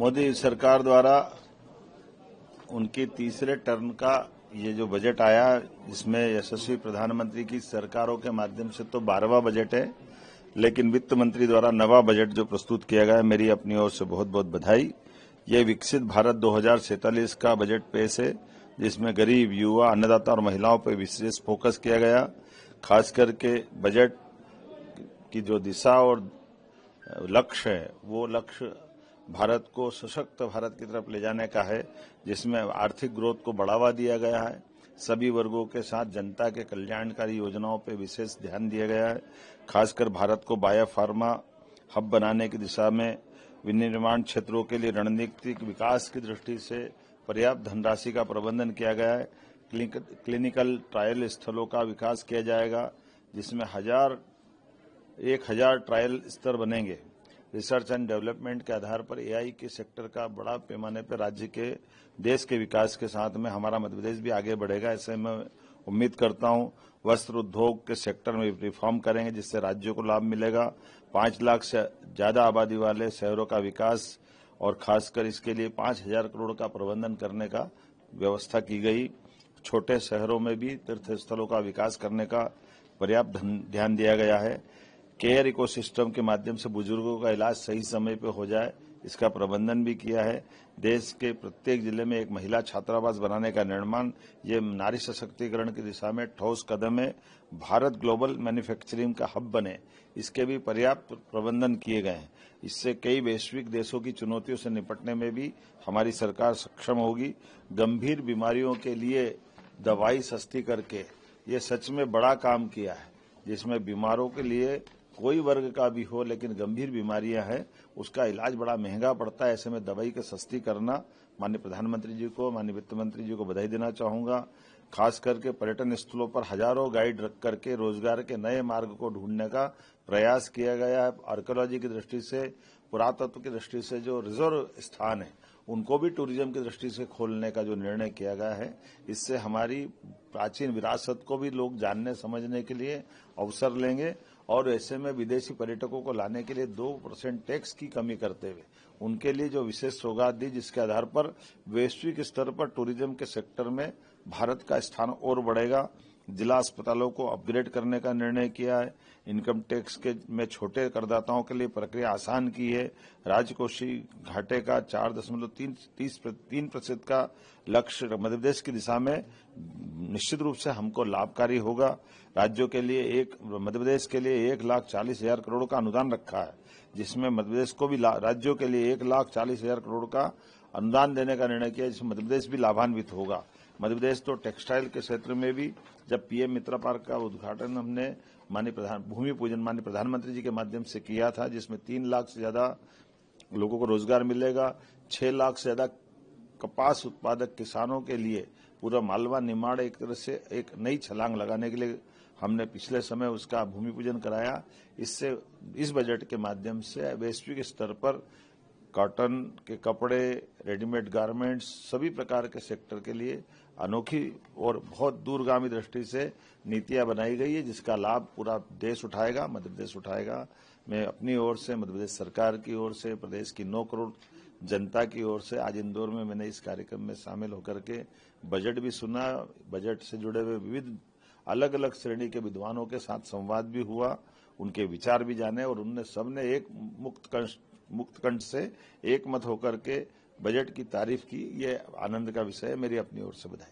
मोदी सरकार द्वारा उनकी तीसरे टर्म का ये जो बजट आया, इसमें यशस्वी प्रधानमंत्री की सरकारों के माध्यम से तो 12वां बजट है, लेकिन वित्त मंत्री द्वारा नवा बजट जो प्रस्तुत किया गया है, मेरी अपनी ओर से बहुत बहुत बधाई। ये विकसित भारत 2047 का बजट पेश है, जिसमें गरीब, युवा, अन्नदाता और महिलाओं पर विशेष फोकस किया गया। खास करके बजट की जो दिशा और लक्ष्य है, वो लक्ष्य भारत को सशक्त भारत की तरफ ले जाने का है, जिसमें आर्थिक ग्रोथ को बढ़ावा दिया गया है। सभी वर्गों के साथ जनता के कल्याणकारी योजनाओं पर विशेष ध्यान दिया गया है। खासकर भारत को बायोफार्मा हब बनाने की दिशा में विनिर्माण क्षेत्रों के लिए रणनीतिक विकास की दृष्टि से पर्याप्त धनराशि का प्रबंधन किया गया है। क्लिनिकल ट्रायल स्थलों का विकास किया जाएगा, जिसमें 1000 ट्रायल स्तर बनेंगे। रिसर्च एंड डेवलपमेंट के आधार पर एआई के सेक्टर का बड़ा पैमाने पर राज्य के देश के विकास के साथ में हमारा मध्य प्रदेश भी आगे बढ़ेगा, ऐसे मैं उम्मीद करता हूं। वस्त्र उद्योग के सेक्टर में रिफॉर्म करेंगे, जिससे राज्यों को लाभ मिलेगा। 5 लाख से ज्यादा आबादी वाले शहरों का विकास और खासकर इसके लिए 5000 करोड़ का प्रबंधन करने का व्यवस्था की गई। छोटे शहरों में भी तीर्थ स्थलों का विकास करने का पर्याप्त ध्यान दिया गया है। केयर इकोसिस्टम के माध्यम से बुजुर्गों का इलाज सही समय पर हो जाए, इसका प्रबंधन भी किया है। देश के प्रत्येक जिले में एक महिला छात्रावास बनाने का निर्माण, ये नारी सशक्तिकरण की दिशा में ठोस कदम है। भारत ग्लोबल मैन्युफैक्चरिंग का हब बने, इसके भी पर्याप्त प्रबंधन किए गए हैं। इससे कई वैश्विक देशों की चुनौतियों से निपटने में भी हमारी सरकार सक्षम होगी। गंभीर बीमारियों के लिए दवाई सस्ती करके ये सच में बड़ा काम किया है, जिसमें बीमारों के लिए कोई वर्ग का भी हो, लेकिन गंभीर बीमारियां हैं, उसका इलाज बड़ा महंगा पड़ता है। ऐसे में दवाई के सस्ती करना, माननीय प्रधानमंत्री जी को, माननीय वित्त मंत्री जी को बधाई देना चाहूंगा। खास करके पर्यटन स्थलों पर हजारों गाइड रख करके रोजगार के नए मार्ग को ढूंढने का प्रयास किया गया है। आर्कियोलॉजी की दृष्टि से, पुरातत्व की दृष्टि से जो रिजर्व स्थान है, उनको भी टूरिज्म की दृष्टि से खोलने का जो निर्णय किया गया है, इससे हमारी प्राचीन विरासत को भी लोग जानने समझने के लिए अवसर लेंगे। और ऐसे में विदेशी पर्यटकों को लाने के लिए 2% टैक्स की कमी करते हुए उनके लिए जो विशेष सौगात दी, जिसके आधार पर वैश्विक स्तर पर टूरिज्म के सेक्टर में भारत का स्थान और बढ़ेगा। जिला अस्पतालों को अपग्रेड करने का निर्णय किया है। इनकम टैक्स के में छोटे करदाताओं के लिए प्रक्रिया आसान की है। राजकोषीय घाटे का 4.3% का लक्ष्य मध्य प्रदेश की दिशा में निश्चित रूप से हमको लाभकारी होगा। राज्यों के लिए मध्य प्रदेश के लिए 1,40,000 करोड़ का अनुदान रखा है, जिसमें मध्य प्रदेश को भी राज्यों के लिए 1,40,000 करोड़ का अनुदान देने का निर्णय किया, जिसमें मध्य प्रदेश भी लाभान्वित होगा। मध्य प्रदेश तो टेक्सटाइल के क्षेत्र में भी, जब पीएम मित्र पार्क का उद्घाटन हमने भूमि पूजन माननीय प्रधानमंत्री जी के माध्यम से किया था, जिसमें 3 लाख से ज्यादा लोगों को रोजगार मिलेगा। 6 लाख से ज्यादा कपास उत्पादक किसानों के लिए पूरा मालवा निमाड़ एक तरह से एक नई छलांग लगाने के लिए हमने पिछले समय उसका भूमि पूजन कराया। इससे इस बजट के माध्यम से वैश्विक स्तर पर कॉटन के कपड़े, रेडीमेड गारमेंट्स, सभी प्रकार के सेक्टर के लिए अनोखी और बहुत दूरगामी दृष्टि से नीतियां बनाई गई है, जिसका लाभ पूरा देश उठाएगा, मध्य प्रदेश उठाएगा। मैं अपनी ओर से, मध्य प्रदेश सरकार की ओर से, प्रदेश की 9 करोड़ जनता की ओर से आज इंदौर में मैंने इस कार्यक्रम में शामिल होकर के बजट भी सुना। बजट से जुड़े हुए विविध अलग अलग श्रेणी के विद्वानों के साथ संवाद भी हुआ, उनके विचार भी जाने, और उनने सबने एक मुक्त कंठ से एक मत होकर के बजट की तारीफ की। ये आनंद का विषय है। मेरी अपनी ओर से बधाई।